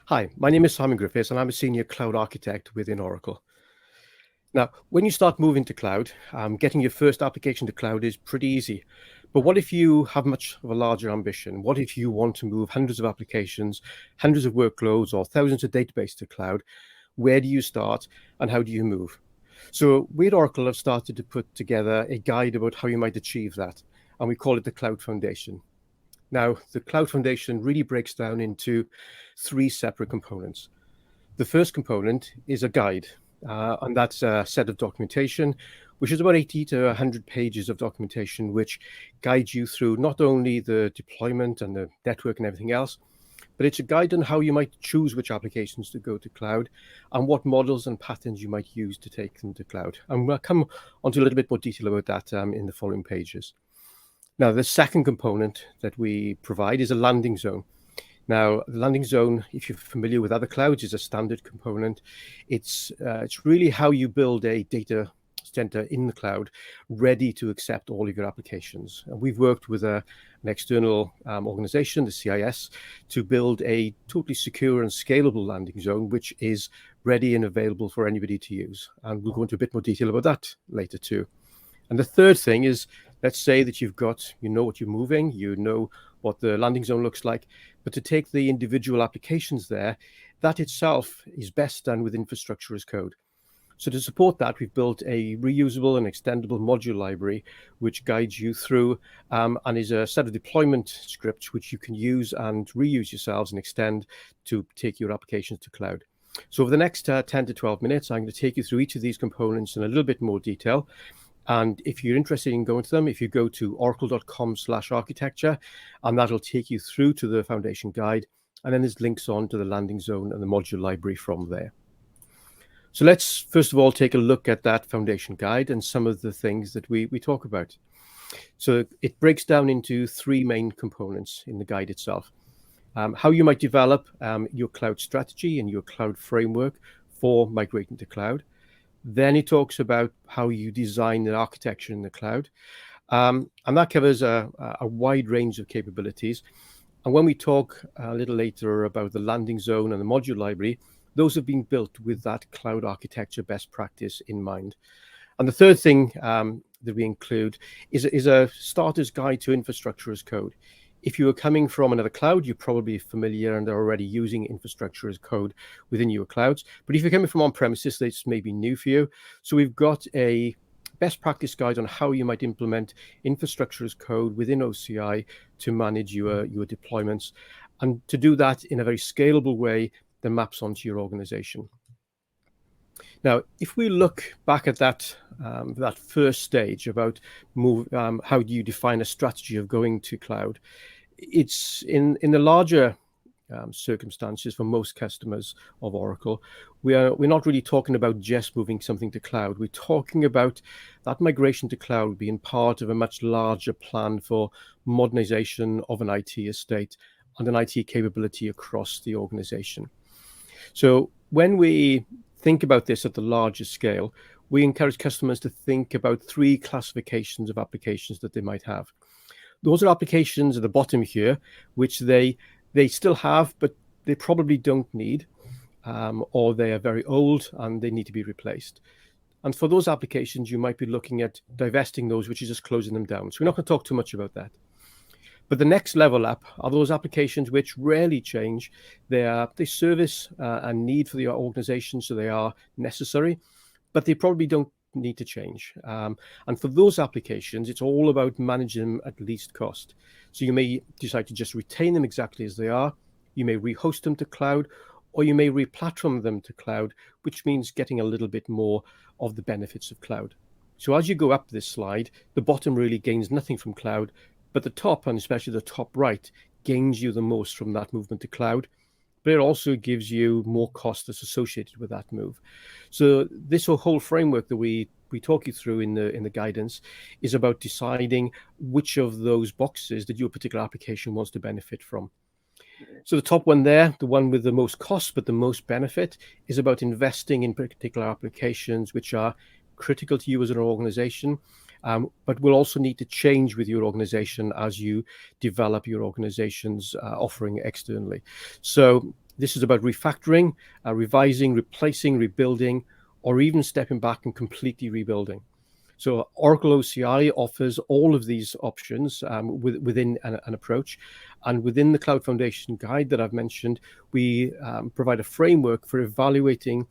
Hi, my name is Simon Griffiths, and I'm a senior cloud architect within Oracle. Now, when you start moving to cloud, getting your first application to cloud is pretty easy. But what if you have much of a larger ambition? What if you want to move hundreds of applications, hundreds of workloads, or thousands of databases to cloud? Where do you start, and how do you move? So we at Oracle have started to put together a guide about how you might achieve that, and we call it the Cloud Foundation. Now, the Cloud Foundation really breaks down into three separate components. The first component is a guide, and that's a set of documentation, which is about 80 to 100 pages of documentation, which guides you through not only the deployment and the network and everything else, but it's a guide on how you might choose which applications to go to cloud and what models and patterns you might use to take them to cloud. And we'll come onto a little bit more detail about that in the following pages. Now, the second component that we provide is a landing zone. Now, the landing zone, if you're familiar with other clouds, is a standard component. It's really how you build a data center in the cloud ready to accept all of your applications. And we've worked with an external organization, the CIS, to build a totally secure and scalable landing zone, which is ready and available for anybody to use. And we'll go into a bit more detail about that later too. And the third thing is, let's say that you know what you're moving, you know what the landing zone looks like, but to take the individual applications there, that itself is best done with infrastructure as code. So to support that, we've built a reusable and extendable module library, which guides you through and is a set of deployment scripts which you can use and reuse yourselves and extend to take your applications to cloud. So over the next 10 to 12 minutes, I'm going to take you through each of these components in a little bit more detail. And if you're interested in going to them, if you go to oracle.com/architecture, and that'll take you through to the foundation guide. And then there's links on to the landing zone and the module library from there. So let's first of all take a look at that foundation guide and some of the things that we talk about. So it breaks down into three main components in the guide itself. How you might develop your cloud strategy and your cloud framework for migrating to cloud. Then it talks about how you design the architecture in the cloud. And that covers a wide range of capabilities. And when we talk a little later about the landing zone and the module library, those have been built with that cloud architecture best practice in mind. And the third thing that we include is a starter's guide to infrastructure as code. If you are coming from another cloud, you're probably familiar and are already using infrastructure as code within your clouds. But if you're coming from on-premises, this may be new for you. So we've got a best practice guide on how you might implement infrastructure as code within OCI to manage your deployments, and to do that in a very scalable way that maps onto your organization. Now, if we look back at that first stage about how do you define a strategy of going to cloud, it's in the larger circumstances for most customers of Oracle, we're not really talking about just moving something to cloud. We're talking about that migration to cloud being part of a much larger plan for modernization of an IT estate and an IT capability across the organization. So when we think about this at the larger scale, we encourage customers to think about three classifications of applications that they might have. Those are applications at the bottom here, which they still have, but they probably don't need, or they are very old and they need to be replaced. And for those applications, you might be looking at divesting those, which is just closing them down. So we're not going to talk too much about that. But the next level up are those applications which rarely change. They service a need for the organization, so they are necessary, but they probably don't need to change. And for those applications, it's all about managing them at least cost. So you may decide to just retain them exactly as they are. You may rehost them to cloud, or you may re-platform them to cloud, which means getting a little bit more of the benefits of cloud. So as you go up this slide, the bottom really gains nothing from cloud, but the top, and especially the top right, gains you the most from that movement to cloud. But it also gives you more cost that's associated with that move. So this whole framework that we talk you through in the guidance is about deciding which of those boxes that your particular application wants to benefit from. So the top one there, the one with the most cost but the most benefit, is about investing in particular applications which are critical to you as an organization, but will also need to change with your organization as you develop your organization's offering externally. So This is about refactoring, revising, replacing, rebuilding, or even stepping back and completely rebuilding. So Oracle OCI offers all of these options within an approach. And within the Cloud Foundation guide that I've mentioned, we provide a framework for evaluating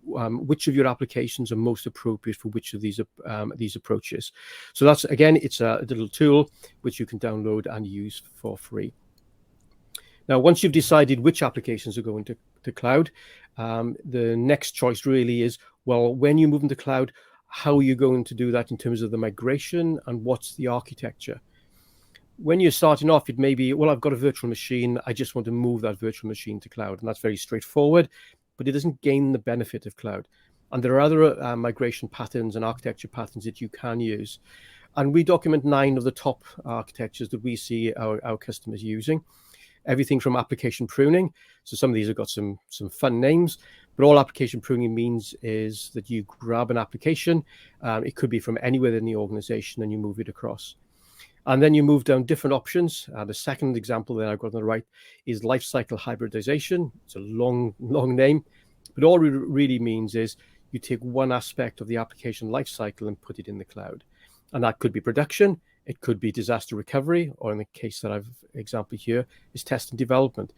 which of your applications are most appropriate for which of these approaches. So that's, again, it's a little tool which you can download and use for free. Now, once you've decided which applications are going to cloud, the next choice really is, well, when you move into cloud, how are you going to do that in terms of the migration, and what's the architecture? When you're starting off, it may be, well, I've got a virtual machine, I just want to move that virtual machine to cloud. And that's very straightforward, but it doesn't gain the benefit of cloud. And there are other migration patterns and architecture patterns that you can use. And we document 9 of the top architectures that we see our customers using. Everything from application pruning. So some of these have got some fun names, but all application pruning means is that you grab an application. It could be from anywhere in the organization, and you move it across. And then you move down different options. The second example that I've got on the right is lifecycle hybridization. It's a long name, but all it really means is you take one aspect of the application lifecycle and put it in the cloud. And that could be production, it could be disaster recovery, or in the case that I've example here, is test and development.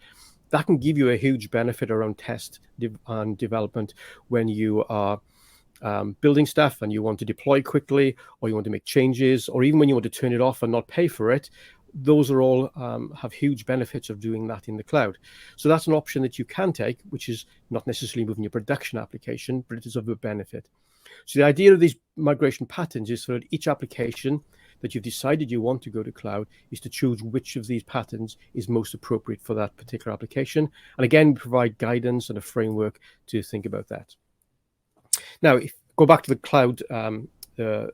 That can give you a huge benefit around test and development when you are building stuff and you want to deploy quickly, or you want to make changes, or even when you want to turn it off and not pay for it. Those are all have huge benefits of doing that in the cloud. So that's an option that you can take, which is not necessarily moving your production application, but it is of a benefit. So the idea of these migration patterns is for each application that you've decided you want to go to cloud is to choose which of these patterns is most appropriate for that particular application. And again, we provide guidance and a framework to think about that. Now, if go back to the cloud, the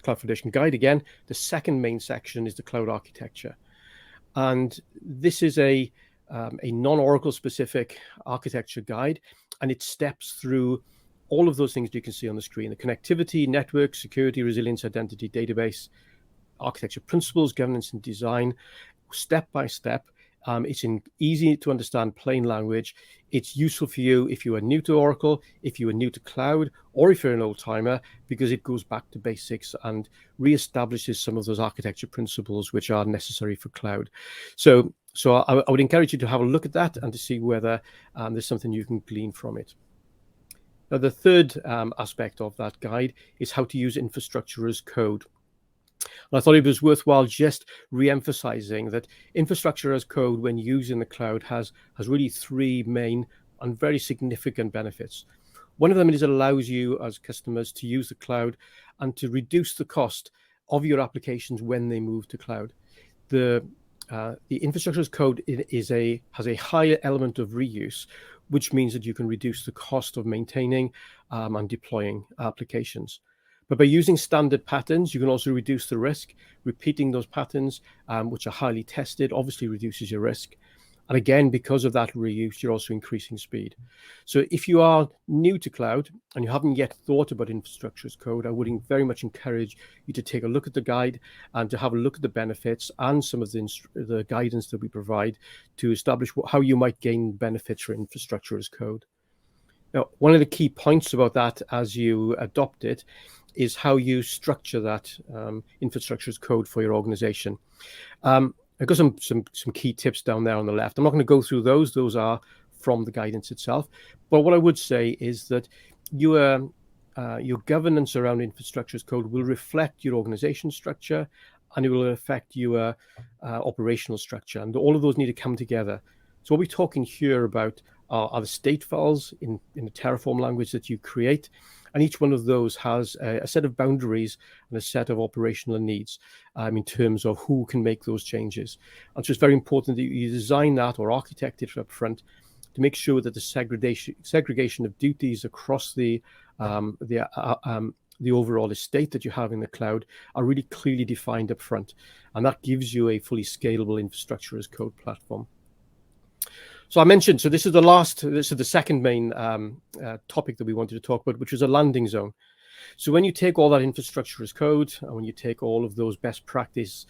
Cloud Foundation guide again, the second main section is the cloud architecture. And this is a non-Oracle specific architecture guide, and it steps through all of those things you can see on the screen: the connectivity, network, security, resilience, identity, database, architecture principles, governance and design, step by step. It's in easy to understand plain language. It's useful for you if you are new to Oracle, if you are new to cloud, or if you're an old timer, because it goes back to basics and reestablishes some of those architecture principles which are necessary for cloud. So I would encourage you to have a look at that and to see whether there's something you can glean from it. Now, the third aspect of that guide is how to use infrastructure as code. And I thought it was worthwhile just re-emphasizing that infrastructure as code, when used in the cloud, has really 3 main and very significant benefits. One of them is it allows you as customers to use the cloud and to reduce the cost of your applications when they move to cloud. The infrastructure as code has a higher element of reuse, which means that you can reduce the cost of maintaining and deploying applications. But by using standard patterns, you can also reduce the risk. Repeating those patterns, which are highly tested, obviously reduces your risk. And again, because of that reuse, you're also increasing speed. So if you are new to cloud and you haven't yet thought about infrastructure as code, I would very much encourage you to take a look at the guide and to have a look at the benefits and some of the guidance that we provide to establish how you might gain benefits for infrastructure as code. Now, one of the key points about that as you adopt it is how you structure that infrastructure as code for your organization. I've got some key tips down there on the left. I'm not going to go through those. Those are from the guidance itself. But what I would say is that your governance around infrastructure as code will reflect your organization structure, and it will affect your operational structure. And all of those need to come together. So what we're talking here about are the state files in the Terraform language that you create. And each one of those has a set of boundaries and a set of operational needs in terms of who can make those changes. And so it's very important that you design that or architect it up front to make sure that the segregation of duties across the overall estate that you have in the cloud are really clearly defined up front. And that gives you a fully scalable infrastructure as code platform. So I mentioned, so this is the second main topic that we wanted to talk about, which was a landing zone. So when you take all that infrastructure as code, and when you take all of those best practice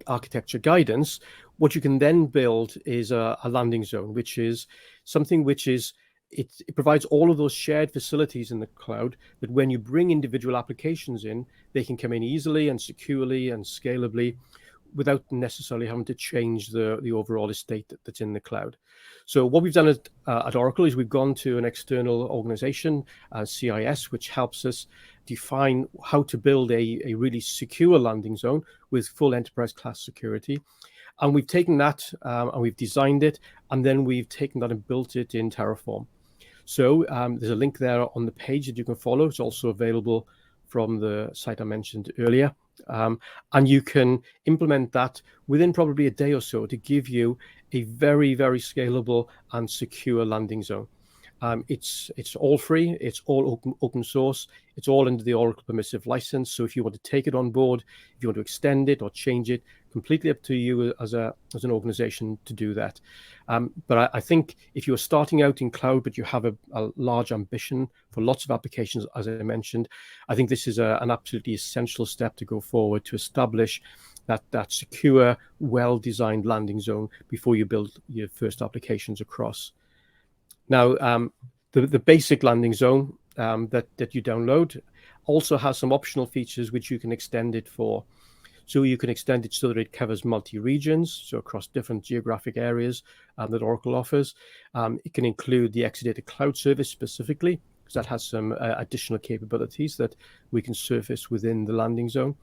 architecture guidance, what you can then build is a landing zone, which is something which is it provides all of those shared facilities in the cloud that when you bring individual applications in, they can come in easily and securely and scalably without necessarily having to change the overall estate that's in the cloud. So what we've done at Oracle is we've gone to an external organization, CIS, which helps us define how to build a really secure landing zone with full enterprise class security. And we've taken that and we've designed it, and then we've taken that and built it in Terraform. So there's a link there on the page that you can follow. It's also available from the site I mentioned earlier. And you can implement that within probably a day or so to give you a very, very scalable and secure landing zone. It's all free, it's all open source, it's all under the Oracle permissive license. So if you want to take it on board, if you want to extend it or change it, completely up to you as an organization to do that. But I think if you're starting out in cloud, but you have a large ambition for lots of applications, as I mentioned, I think this is an absolutely essential step to go forward to establish that secure, well-designed landing zone before you build your first applications across. Now, the basic landing zone that you download also has some optional features which you can extend it for. So you can extend it so that it covers multi-regions, so across different geographic areas that Oracle offers. It can include the Exadata Cloud Service specifically, because that has some additional capabilities that we can surface within the landing zone.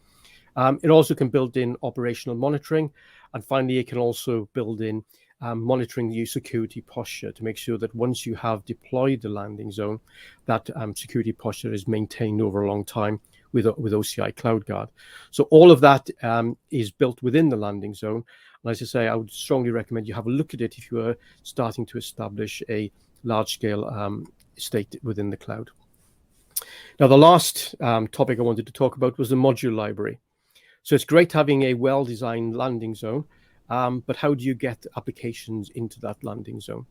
It also can build in operational monitoring. And finally, it can also build in monitoring your security posture to make sure that once you have deployed the landing zone, that security posture is maintained over a long time with OCI Cloud Guard. So all of that is built within the landing zone. And as I say, I would strongly recommend you have a look at it if you are starting to establish a large-scale estate within the cloud. Now, the last topic I wanted to talk about was the module library. So it's great having a well-designed landing zone, but how do you get applications into that landing zone?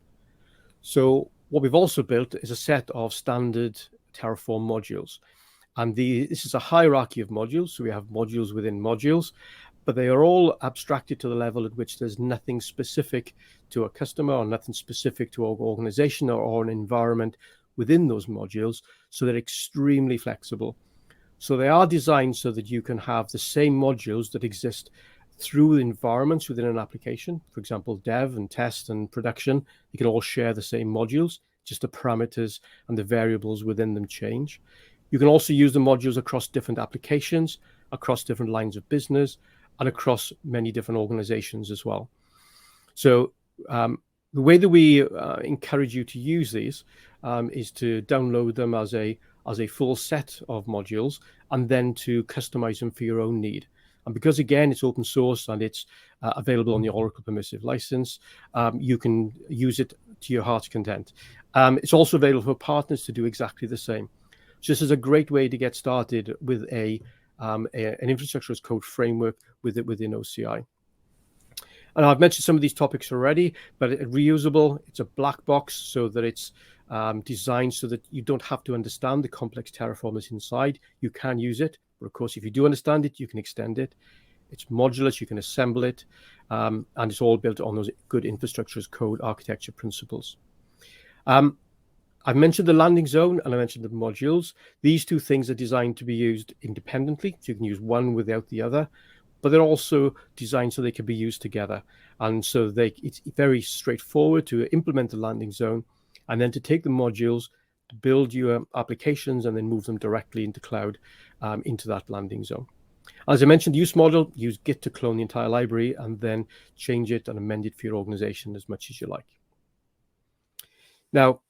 So what we've also built is a set of standard Terraform modules. And this is a hierarchy of modules. So we have modules within modules, but they are all abstracted to the level at which there's nothing specific to a customer or nothing specific to an organization or an environment within those modules. So they're extremely flexible. So they are designed so that you can have the same modules that exist through environments within an application. For example, dev and test and production, you can all share the same modules, just the parameters and the variables within them change. You can also use the modules across different applications, across different lines of business, and across many different organizations as well. So the way that we encourage you to use these is to download them as a full set of modules and then to customize them for your own need. And because, again, it's open source and it's available on the Oracle permissive license, you can use it to your heart's content. It's also available for partners to do exactly the same. So this is a great way to get started with an infrastructure as code framework within OCI. And I've mentioned some of these topics already, but it's reusable. It's a black box so that it's designed so that you don't have to understand the complex Terraform that's inside. You can use it, but of course, if you do understand it, you can extend it. It's modular, you can assemble it, and it's all built on those good infrastructure as code architecture principles. I've mentioned the landing zone and I mentioned the modules. These two things are designed to be used independently, so you can use one without the other, but they're also designed so they can be used together. And so it's very straightforward to implement the landing zone and then to take the modules, to build your applications and then move them directly into cloud, into that landing zone. As I mentioned, the use model, use Git to clone the entire library and then change it and amend it for your organization as much as you like. Now,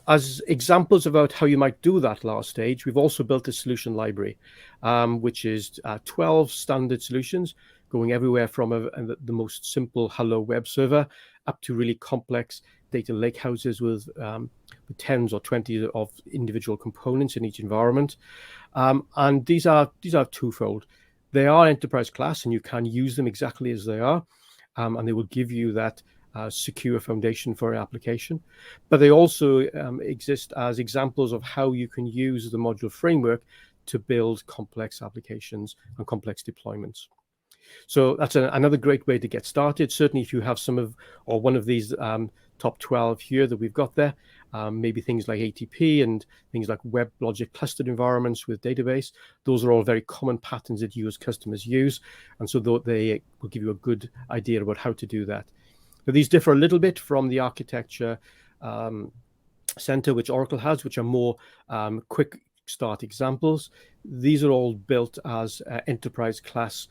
as examples about how you might do that last stage, we've also built a solution library, which is 12 standard solutions going everywhere from the most simple hello web server up to really complex data lakehouses with tens or 20 of individual components in each environment. And these are twofold. They are enterprise class and you can use them exactly as they are, and they will give you that secure foundation for your application. But they also exist as examples of how you can use the module framework to build complex applications and complex deployments. So that's another great way to get started. Certainly, if you have some of or one of these top 12 here that we've got there, maybe things like ATP and things like WebLogic clustered environments with database, those are all very common patterns that you as customers use. And so they will give you a good idea about how to do that. So these differ a little bit from the architecture center which Oracle has, which are more quick start examples. These are all built as enterprise class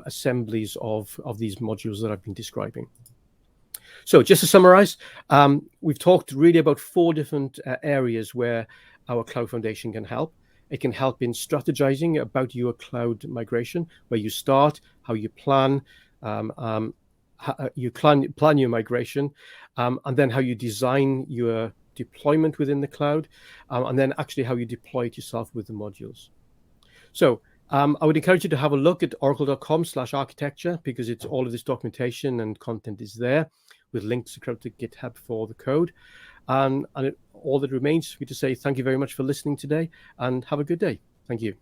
assemblies of these modules that I've been describing. So just to summarize, we've talked really about 4 different areas where our Cloud Foundation can help. It can help in strategizing about your cloud migration, where you start, how you plan, how you plan your migration, and then how you design your deployment within the cloud, and then actually how you deploy it yourself with the modules. So I would encourage you to have a look at oracle.com/architecture, because it's all of this documentation and content is there with links to GitHub for the code. And all that remains for me to say thank you very much for listening today, and have a good day. Thank you.